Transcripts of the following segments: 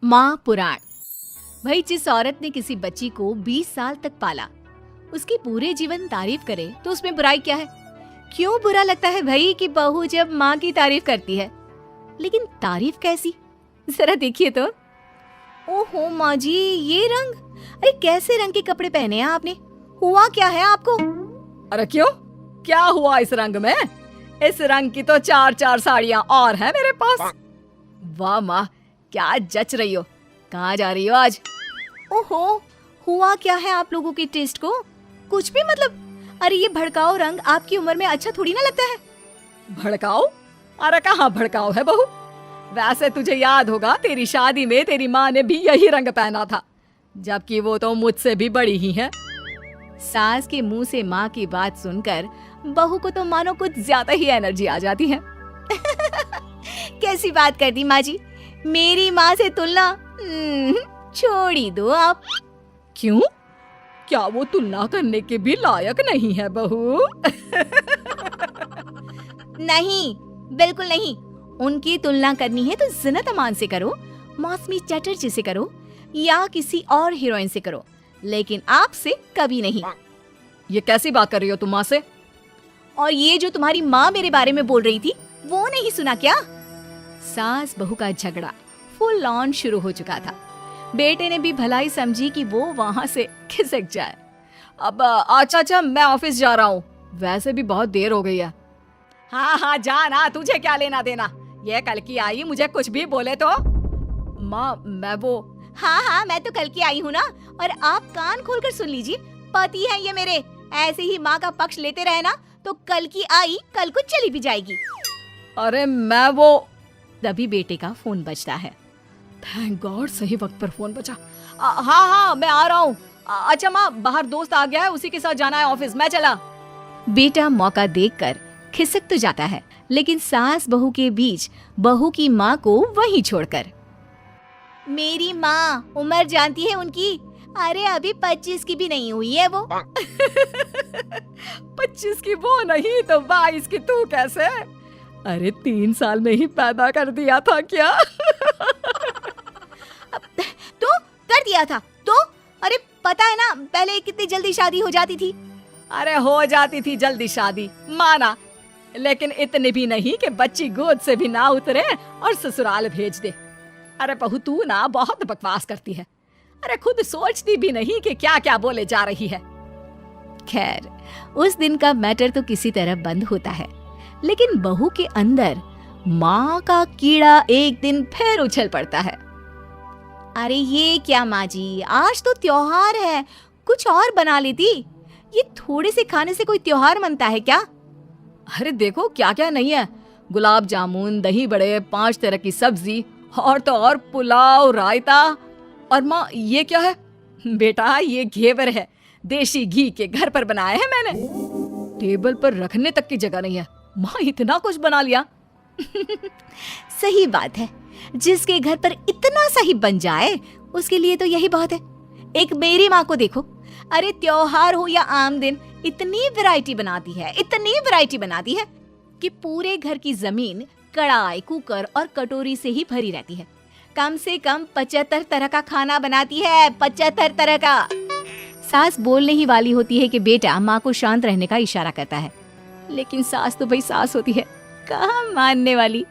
माँ पुराण। भाई जिस औरत ने किसी बच्ची को 20 साल तक पाला, उसकी पूरे जीवन तारीफ करे तो उसमें बुराई क्या है? क्यों बुरा लगता है भाई कि बहू जब माँ की तारीफ करती है? लेकिन तारीफ कैसी, जरा देखिए तो। ओहो माँ जी, ये रंग, अरे कैसे रंग के कपड़े पहने हैं आपने? हुआ क्या है आपको? अरे क्यों, क्या हुआ इस रंग में? इस रंग की तो 4 साड़ियाँ और हैं मेरे पास। वाह माँ, क्या जच रही हो। कहाँ जा रही हो आज? ओहो, हुआ क्या है आप लोगों के टेस्ट को? कुछ भी मतलब। अरे ये भड़काऊ रंग आपकी उम्र में अच्छा थोड़ी ना लगता है। भड़काओ? अरे कहाँ भड़काओ है बहू। वैसे तुझे याद होगा, तेरी शादी में तेरी माँ ने भी यही रंग पहना था, जबकि वो तो मुझसे भी बड़ी ही है। सास के मुंह से माँ की बात सुनकर बहू को तो मानो कुछ ज्यादा ही एनर्जी आ जाती है। कैसी बात कर दी माँ जी, मेरी माँ से तुलना छोड़ ही दो आप। क्यों, क्या वो तुलना करने के भी लायक नहीं है बहू? नहीं, बिल्कुल नहीं। उनकी तुलना करनी है तो ज़ीनत अमान से करो, मौसमी चटर्जी से करो, या किसी और हीरोइन से करो, लेकिन आपसे कभी नहीं। ये कैसी बात कर रही हो तुम माँ से? और ये जो तुम्हारी माँ मेरे बारे में बोल रही थी, वो नहीं सुना क्या? सास बहू का झगड़ा फुल ऑन शुरू हो चुका था। बेटे ने भी भलाई समझी कि वो वहाँ से खिसक जाए। अब अच्छा, मैं ऑफिस जा रहा हूँ, वैसे भी बहुत देर हो गई है। हाँ जाना, तुझे क्या लेना देना। ये कल की आई, मुझे कुछ भी बोले तो। माँ मैं वो। हाँ, मैं तो कल की आई हूँ ना, और आप कान खोलकर सुन लीजिए, पति है ये मेरे। ऐसे ही माँ का पक्ष लेते रहे ना तो कल की आई कल को चली भी जाएगी। अरे मैं वो। तभी बेटे का फोन बजता है। थैंक गॉड, सही वक्त पर फोन बचा। हाँ मैं आ रहा हूँ। अच्छा माँ, बाहर दोस्त आ गया है, उसी के साथ जाना है ऑफिस, मैं चला। बेटा मौका देखकर खिसक तो जाता है, लेकिन सास बहू के बीच बहू की माँ को वहीं छोड़कर। मेरी माँ उम्र जानती है उनकी? अरे अभी 25 की भी नहीं हुई है वो। 25 की वो नहीं तो 22 की तू कैसे? अरे 3 साल में ही पैदा कर दिया था क्या? तो कर दिया था तो? अरे पता है ना पहले कितनी जल्दी शादी हो जाती थी। अरे हो जाती थी जल्दी शादी, माना, लेकिन इतनी भी नहीं कि बच्ची गोद से भी ना उतरे और ससुराल भेज दे। अरे बहू तू ना बहुत बकवास करती है। अरे खुद सोचती भी नहीं कि क्या क्या बोले जा रही है। खैर, उस दिन का मैटर तो किसी तरह बंद होता है, लेकिन बहू के अंदर माँ का कीड़ा एक दिन फिर उछल पड़ता है। अरे ये क्या माँ जी, आज तो त्योहार है, कुछ और बना लेती। ये थोड़े से खाने से कोई त्योहार मनता है क्या? अरे देखो क्या क्या नहीं है, गुलाब जामुन, दही बड़े, 5 तरह की सब्जी, और तो और पुलाव, रायता। और माँ ये क्या है? बेटा ये घेवर है, देसी घी के घर पर बनाए हैं मैंने। टेबल पर रखने तक की जगह नहीं है। माँ इतना कुछ बना लिया। सही बात है, जिसके घर पर इतना सही बन जाए उसके लिए तो यही बहुत है। एक मेरी माँ को देखो, अरे त्योहार हो या आम दिन, इतनी वैरायटी बनाती है कि पूरे घर की जमीन कढ़ाई, कुकर और कटोरी से ही भरी रहती है। कम से कम 75 तरह का खाना बनाती है, 75 तरह का। सास बोलने ही वाली होती है कि बेटा माँ को शांत रहने का इशारा करता है, लेकिन सास तो भाई सास होती है, कहाँ मानने वाली।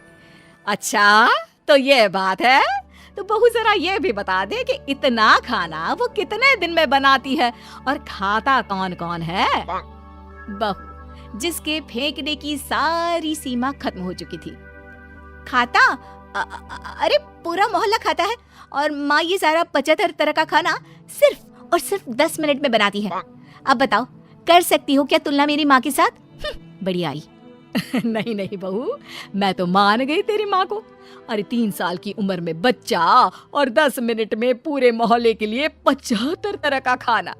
अच्छा तो ये बात है, तो बहू जरा ये भी बता दे कि इतना खाना वो कितने दिन में बनाती है और खाता कौन कौन है? बहू जिसके फेंकने की सारी सीमा खत्म हो चुकी थी। खाता? अरे पूरा मोहल्ला खाता है, और माँ ये सारा 75 तरह का खाना सिर्फ और सिर्फ 10 मिनट में बनाती है। अब बताओ, कर सकती हो क्या तुलना मेरी माँ के साथ? बड़ी आई। नहीं बहू, मैं तो मान गई तेरी माँ को। अरे 3 साल की उम्र में बच्चा और 10 मिनट में पूरे मोहल्ले के लिए 75 तरह का खाना।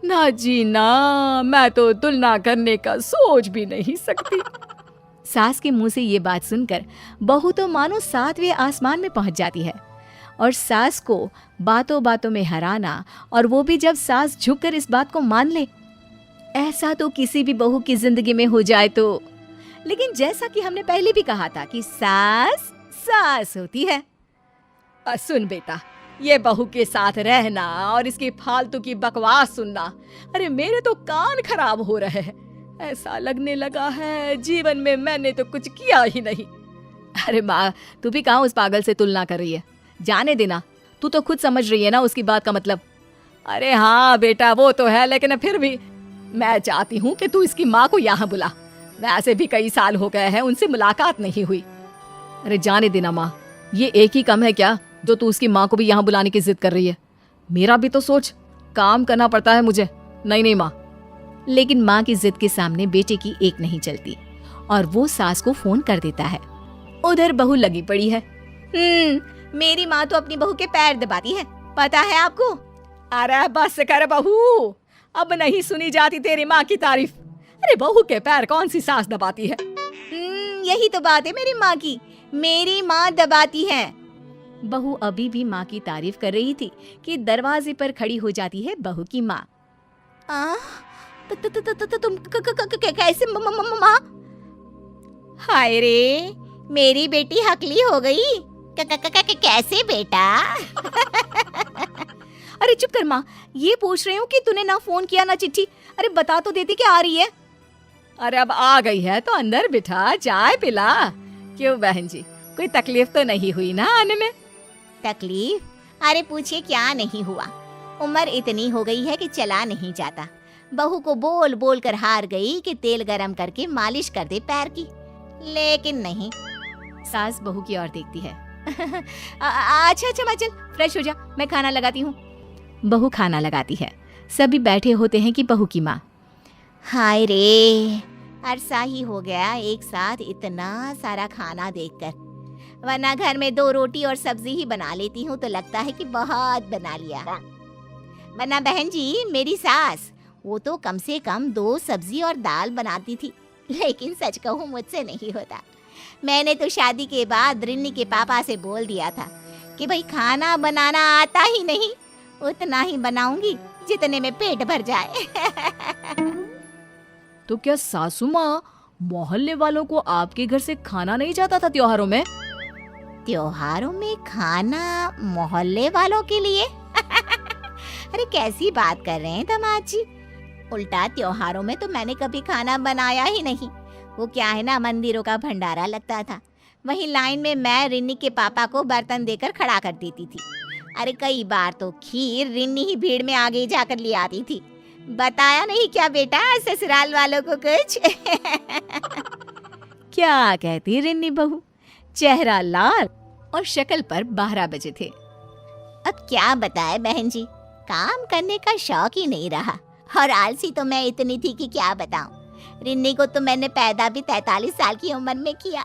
ना जी ना, मैं तो तुलना करने का सोच भी नहीं सकती। सास के मुंह से ये बात सुनकर बहू तो मानो 7वें आसमान में पहुंच जाती है, और सास को बातों बातों में हराना, और वो भी जब सास झुककर इस बात को मान ले, ऐसा तो किसी भी बहू की जिंदगी में हो जाए तो। लेकिन जैसा कि हमने पहले भी कहा था कि सास सास होती है। सुन बेटा, ये बहू के साथ रहना और इसकी फालतू की बकवास सुनना, अरे मेरे तो कान खराब हो रहे हैं। ऐसा लगने लगा है जीवन में मैंने तो कुछ किया ही नहीं। अरे माँ, तू भी कहाँ उस पागल से तुलना कर रही है? जाने देना, तू तो खुद समझ रही है ना उसकी बात का मतलब। अरे हाँ बेटा, वो तो है, लेकिन फिर भी मैं चाहती हूँ कि तू इसकी माँ को यहाँ बुला। वैसे भी कई साल हो गए हैं उनसे मुलाकात नहीं हुई। अरे जाने देना माँ, ये एक ही कम है क्या जो तू उसकी माँ को भी यहाँ बुलाने की जिद कर रही है? मेरा भी तो सोच, काम करना पड़ता है मुझे। नहीं नहीं माँ। लेकिन माँ की जिद के सामने बेटे की एक नहीं चलती और वो सास को फोन कर देता है। उधर बहू लगी पड़ी है। मेरी माँ तो अपनी बहू के पैर दबाती है, पता है आपको? अरे बस कर बहू, अब नहीं सुनी जाती तेरी माँ की तारीफ। अरे बहू के पैर कौन सी सास दबाती है? यही तो बात है मेरी माँ की, मेरी माँ दबाती है। बहू अभी भी माँ की तारीफ कर रही थी कि दरवाजे पर खड़ी हो जाती है बहू की माँ। तुम कैसे माँ? हाय रे, मेरी बेटी हकली हो गई। कैसे बेटा? अरे चुप कर माँ, ये पूछ रही हूँ कि तूने ना फोन किया ना चिट्ठी। अरे बता तो देती कि आ रही है। अरे अब आ गई है तो अंदर बिठा, चाय पिला। क्यों बहन जी, कोई तकलीफ तो नहीं हुई ना आने में? तकलीफ? अरे पूछिए क्या नहीं हुआ। उम्र इतनी हो गई है कि चला नहीं जाता। बहू को बोल बोल कर हार गई कि तेल गरम करके मालिश कर दे पैर की, लेकिन नहीं। सास बहू की ओर देखती है। अच्छा माँ, चल फ्रेश हो जा, मैं खाना लगाती हूँ। बहू खाना लगाती है। सभी बैठे होते हैं कि बहू की माँ। हाय रे, अरसा ही हो गया एक साथ इतना सारा खाना देखकर, वरना घर में 2 रोटी और सब्जी ही बना लेती हूँ तो लगता है कि बहुत बना लिया। वरना बहन जी, मेरी सास वो तो कम से कम 2 सब्जी और दाल बनाती थी, लेकिन सच कहूँ मुझसे नहीं होता। मैंने तो शादी के बाद रिन्नी के पापा से बोल दिया था कि भाई खाना बनाना आता ही नहीं, उतना ही बनाऊंगी जितने में पेट भर जाए। तो क्या सासू माँ, मोहल्ले वालों को आपके घर से खाना नहीं जाता था त्योहारों में? त्योहारों में खाना मोहल्ले वालों के लिए? अरे कैसी बात कर रहे हैं दामाद जी? उल्टा त्योहारों में तो मैंने कभी खाना बनाया ही नहीं। वो क्या है ना, मंदिरों का भंडारा लगता था, वहीं लाइन में मैं रिन्नी के पापा को बर्तन देकर खड़ा कर देती थी। अरे कई बार तो खीर रिन्नी ही भीड़ में आगे जाकर ले आती थी। बताया नहीं क्या बेटा ससुराल वालों को कुछ? क्या कहती रिन्नी बहू? चेहरा लाल और शक्ल पर 12 बजे थे। अब क्या बताए बहन जी, काम करने का शौक ही नहीं रहा, और आलसी तो मैं इतनी थी कि क्या बताऊं। रिन्नी को तो मैंने पैदा भी 43 साल की उम्र में किया।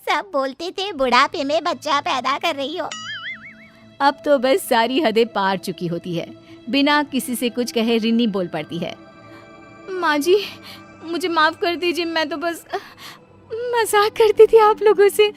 सब बोलते थे बुढ़ापे में बच्चा पैदा कर रही हो। अब तो बस सारी हदें पार चुकी होती है। बिना किसी से कुछ कहे रिन्नी बोल पड़ती है। माँ जी, मुझे माफ कर दीजिए, मैं तो बस मजाक करती थी आप लोगों से।